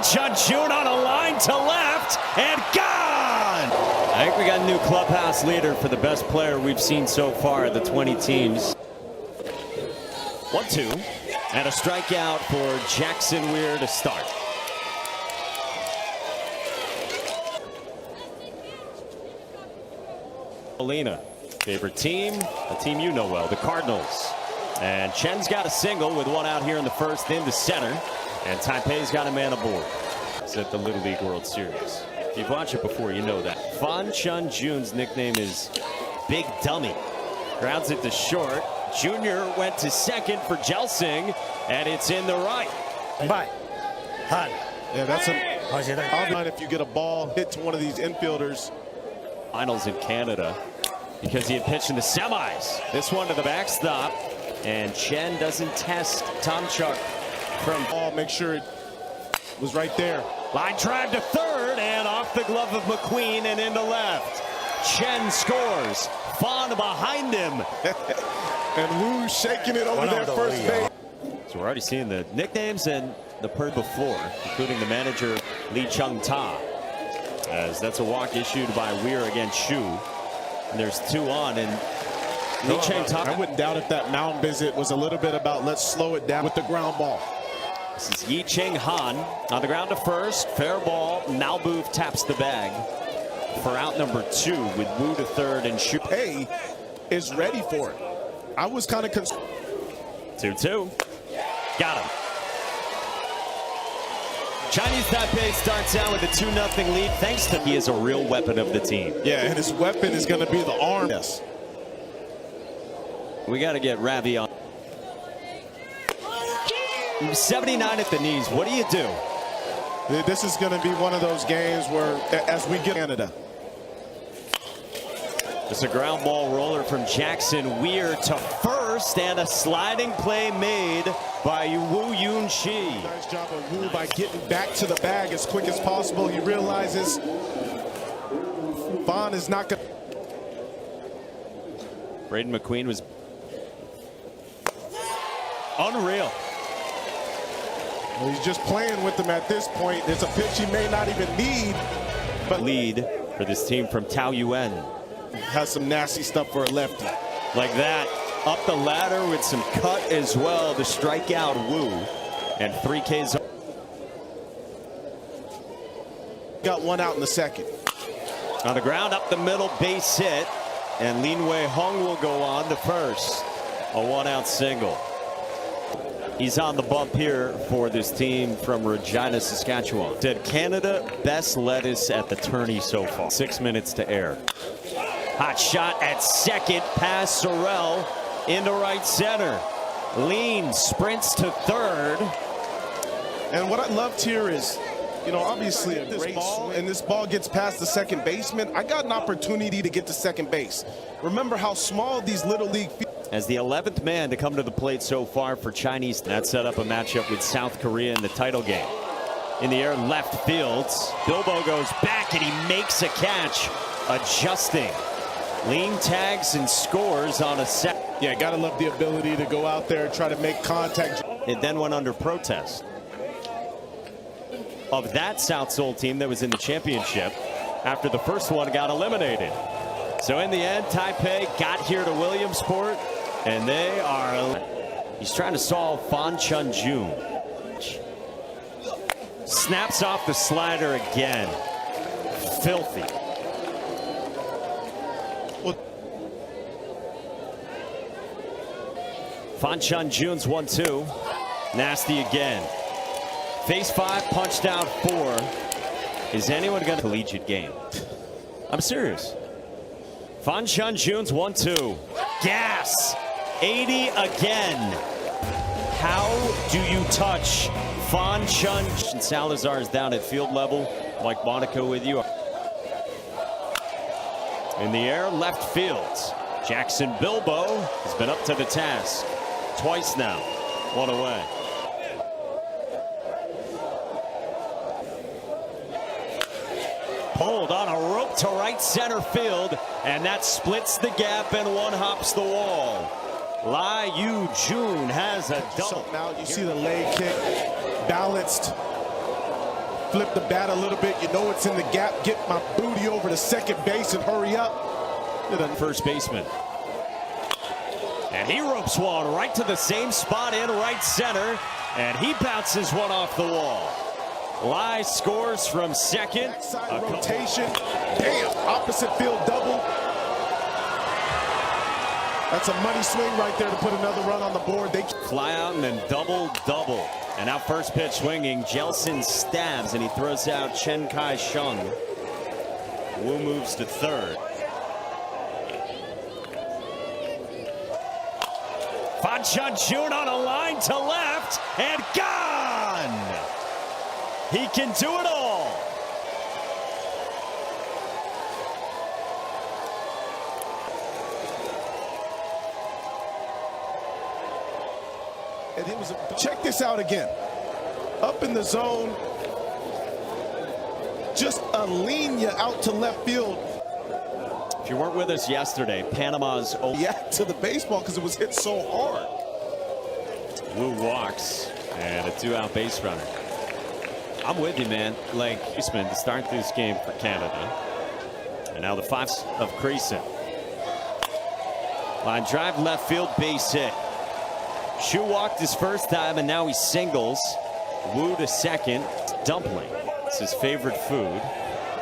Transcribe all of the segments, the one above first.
Fan Chun-Jun on a line to left and gone. I think we got a new clubhouse leader for the best player we've seen so far of the 20 teams. 1-2 and a strikeout for Jackson Weir to start. Alina, favorite team, a team you know well, the Cardinals. And Chen's got a single with one out here in the first into center. And Taipei's got a man aboard. It's at the Little League World Series. If you've watched it before, you know that. Fan Chun-Jun's nickname is Big Dummy. Grounds it to short. Junior went to second for Jelsing, and it's in the right. Bye. Hi. Yeah, that's a if you get a ball hit to one of these infielders. Finals in Canada because he had pitched in the semis. This one to the backstop, and Chen doesn't test Tom Chuck from ball. Make sure it was right there. Line drive to third and off the glove of McQueen and into left. Chen scores. Fan behind him. And Wu shaking it over there first base. So we're already seeing the nicknames and the before, including the manager Lee Chung-ta, as that's a walk issued by Weir against Shu. And there's 2 on, and Lee Chung-ta. I wouldn't doubt if that mound visit was a little bit about let's slow it down with the ground ball. This is Yi Ching Han on the ground to first. Fair ball. Malboof taps the bag for out number 2 with Wu to third and Shu. Hey is ready for it. I was kind of concerned. 2-2. Got him. Chinese Taipei starts out with a 2-0 lead thanks to he is a real weapon of the team. Yeah, and his weapon is going to be the arm. Yes. We got to get Ravi on. 79 at the knees. What do you do? This is going to be one of those games where, as we get Canada. It's a ground ball roller from Jackson Weir to first, and a sliding play made by Wu Yun-Chi. Nice job of Wu by getting back to the bag as quick as possible. He realizes Fan is not going to. Braden McQueen was unreal. Well, he's just playing with them at this point. There's a pitch he may not even need. But lead for this team from Tao Yuan. Has some nasty stuff for a lefty. Like that, up the ladder with some cut as well to strike out Wu. And 3 Ks. Got 1 out in the second. On the ground, up the middle, base hit. And Lin Wei Hung will go on to first. A 1-out single. He's on the bump here for this team from Regina, Saskatchewan. Said Canada, best lettuce at the tourney so far. 6 minutes to air. Hot shot at second, past Sorrell into right center. Lean sprints to third. And what I loved here is, you know, obviously a great ball, and this ball gets past the second baseman. I got an opportunity to get to second base. Remember how small these little league fields. As the 11th man to come to the plate so far for Chinese. That set up a matchup with South Korea in the title game. In the air, left field. Bilbo goes back and he makes a catch, adjusting. Lean tags and scores on a set. Yeah, gotta love the ability to go out there and try to make contact. It then went under protest of that South Seoul team that was in the championship after the first one got eliminated. So in the end, Taipei got here to Williamsport, and they are. He's trying to solve Fan Chun-Jun. Snaps off the slider again. Filthy. Fan Chun-Jun's 1-2. Nasty again. Face 5, punched out 4. Is anyone going to collegiate game? I'm serious. Fan Chun-Jun's 1-2. Gas. 80 again. How do you touch Fan Chun-Jun? Salazar is down at field level. Mike Monaco with you. In the air, left field. Jackson Bilbo has been up to the task twice now. 1 away. Pulled on a rope to right center field, and that splits the gap and one hops the wall. Lai Yu-Jun has a double. Now you see the leg kick balanced flip the bat a little bit. You know it's in the gap. Get my booty over to second base and hurry up. First baseman. And he ropes one right to the same spot in right center. And he bounces one off the wall. Lai scores from second. Side rotation. Damn, opposite field double. That's a money swing right there to put another run on the board. They fly out and then double. And now first pitch swinging. Jelson stabs and he throws out Chen Kai-sheng. Wu moves to third. Fan Chun-Jun on a line to left and gone. He can do it all. And it was check this out again. Up in the zone. Just a linea out to left field. If you weren't with us yesterday, Panama's to the baseball because it was hit so hard. Wu walks and a two-out base runner. I'm with you, man. Like Eastman to start this game for Canada. And now the five of Creason. Line drive left field, base hit. Shu walked his first time and now he singles. Wu to second. Dumpling. It's his favorite food.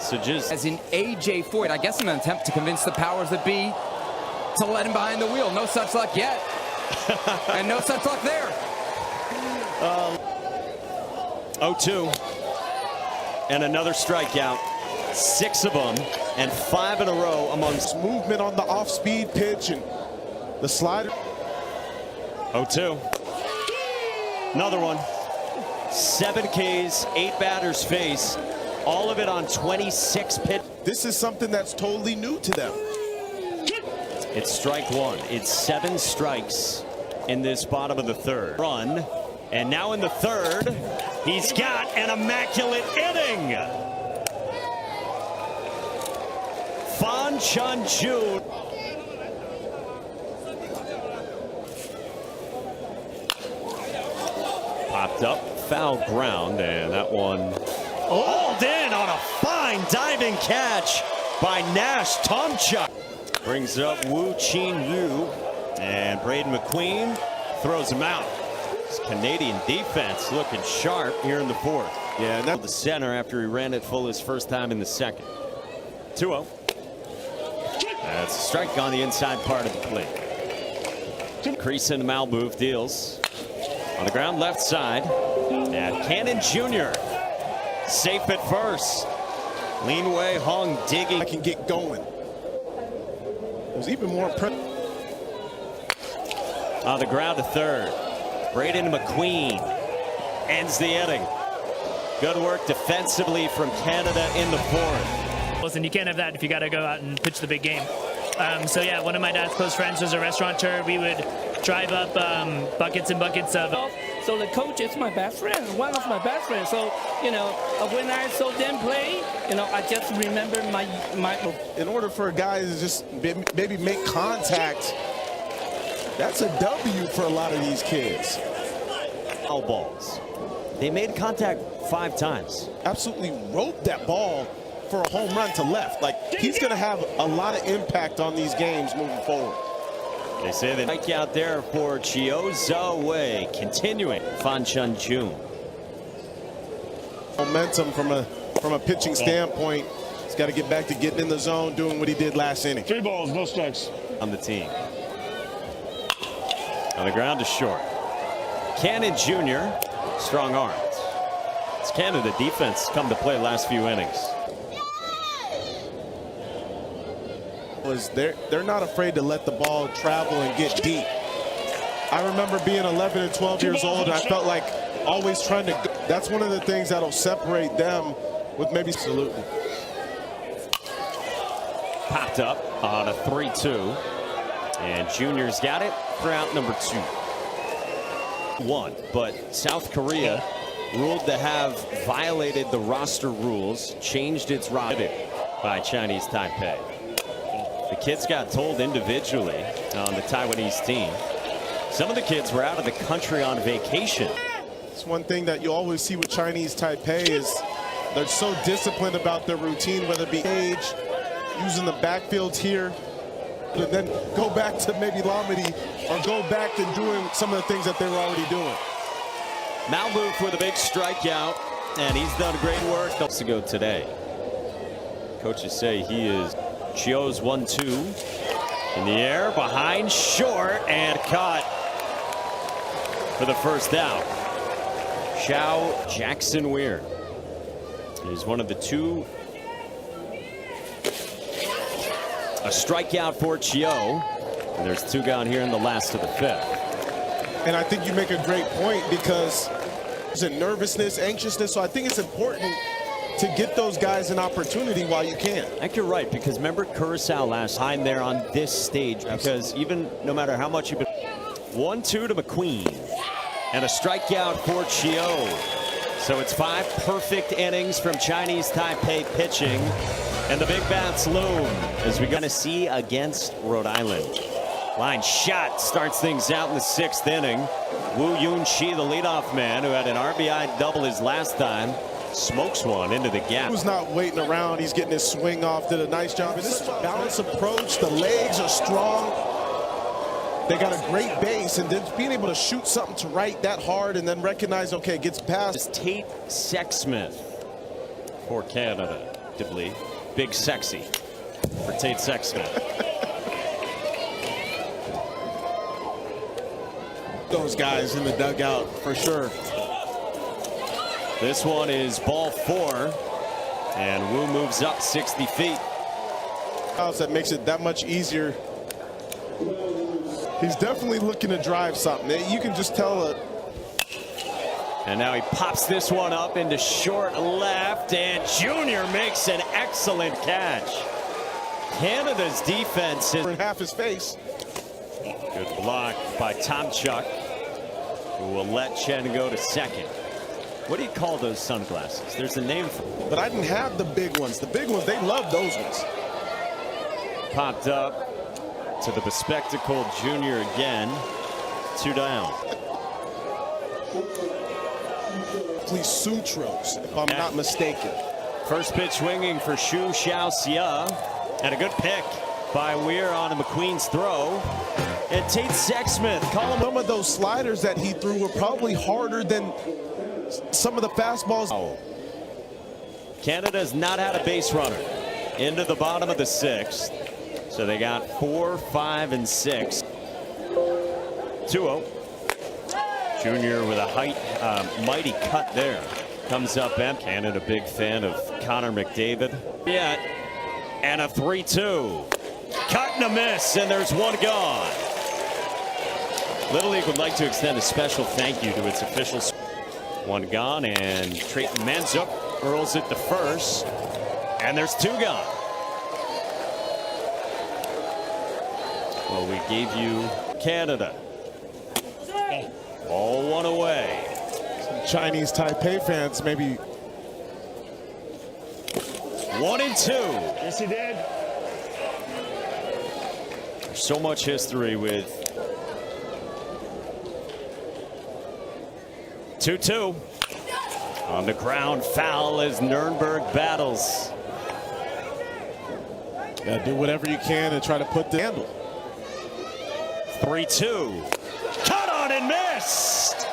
So just as in AJ Foyt, I guess in an attempt to convince the powers that be to let him behind the wheel. No such luck yet. And no such luck there. 0-2. And another strikeout. 6 of them and 5 in a row amongst movement on the off-speed pitch and the slider. 0-2. Another one. 7 Ks, 8 batters face. All of it on 26 pitch. This is something that's totally new to them. It's strike one. It's 7 strikes in this bottom of the third. Run. And now in the third, he's got an immaculate inning. Fan Chun-Jun. Popped up, foul ground, and that one hauled in on a fine diving catch by Nash Tomchuk. Brings up Wu Chin Yu, and Braden McQueen throws him out. This Canadian defense looking sharp here in the fourth. Yeah, and that's the center after he ran it full his first time in the second. 2-0. That's a strike on the inside part of the plate. Creason Malmove deals. On the ground left side. And Cannon Jr. safe at first. Lin Wei Hong digging. I can get going. It was even more impressive. On the ground to third. Braden McQueen ends the inning. Good work defensively from Canada in the fourth. And you can't have that if you got to go out and pitch the big game. So yeah, one of my dad's close friends was a restaurateur. We would drive up buckets and buckets of. So the coach is my best friend, one of my best friends. So you know, when I saw them play, you know, I just remember my. In order for a guy to just maybe make contact, that's a W for a lot of these kids. Foul balls. They made contact 5 times. Absolutely roped that ball for a home run to left. Like, he's going to have a lot of impact on these games moving forward. They say that strike out there for Chiozza Wei, continuing Fan Chun-Jun. Momentum from a pitching standpoint. He's got to get back to getting in the zone, doing what he did last inning. 3 balls, no strikes. On the team. On the ground to short. Cannon Jr. strong arms. It's Canada defense come to play last few innings. They're not afraid to let the ball travel and get deep. I remember being 11 and 12 years old, and I felt like always trying to go. That's one of the things that'll separate them with maybe. Absolutely. Popped up on a 3-2. And Junior's got it for out number 2. But South Korea ruled to have violated the roster rules, changed its roster by Chinese Taipei. The kids got told individually on the Taiwanese team. Some of the kids were out of the country on vacation. It's one thing that you always see with Chinese Taipei is They're so disciplined about their routine, whether it be age, using the backfields here, and then go back to maybe Lamedy or go back and doing some of the things that they were already doing. Malboof with a big strikeout, and he's done great work to go today. Coaches say he is. Chio's 1-2 in the air, behind, short, and caught for the first out. Xiao Jackson Weir. He's one of the two. A strikeout for Chio, and there's two gone here in the last of the fifth. And I think you make a great point because there's a nervousness, anxiousness, so I think it's important to get those guys an opportunity while you can. I think you're right, because remember Curacao last time there on this stage, because even no matter how much you've been. 1-2 to McQueen, and a strikeout for Chio. So it's 5 perfect innings from Chinese Taipei pitching, and the big bats loom as we're going to see against Rhode Island. Line shot starts things out in the 6th inning. Woo Yun Shi, the leadoff man, who had an RBI double his last time, smokes one into the gap. Who's not waiting around. He's getting his swing off. Did a nice job. And this is a balanced approach. The legs are strong. They got a great base, and then being able to shoot something to right that hard and then recognize, okay, it gets past. It's Tate Sexsmith for Canada. Big sexy for Tate Sexsmith. Those guys in the dugout for sure. This one is ball 4, and Wu moves up 60 feet. That makes it that much easier. He's definitely looking to drive something. You can just tell. And now he pops this one up into short left, and Junior makes an excellent catch. Canada's defense is in half his face. Good block by Tomchuk, who will let Chen go to second. What do you call those sunglasses? There's a name for them. But I didn't have the big ones. The big ones, they love those ones. Popped up to the bespectacled Junior again. 2 down. Please Sutros, if I'm not mistaken. First pitch swinging for Shu Xiaoxia, and a good pick by Weir on McQueen's throw. And Tate Sexsmith, call him. Some of those sliders that he threw were probably harder than some of the fastballs. Canada's not had a base runner into the bottom of the 6th. So they got 4, 5, and 6. 2-0. Junior with a mighty cut there. Comes up and Canada, big fan of Connor McDavid. Yeah, and a 3-2. Cut and a miss, and there's one gone. Little League would like to extend a special thank you to its officials. One gone, and Trayton Manzuk hurls it to first, and there's 2 gone. Well, we gave you Canada. All 1 away. Some Chinese Taipei fans maybe. 1-2. Yes, he did. There's so much history with 2-2. On the ground, foul as Nuremberg battles. Gotta do whatever you can and try to put the handle. 3-2. Cut on and missed.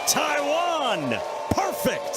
Taiwan. Perfect.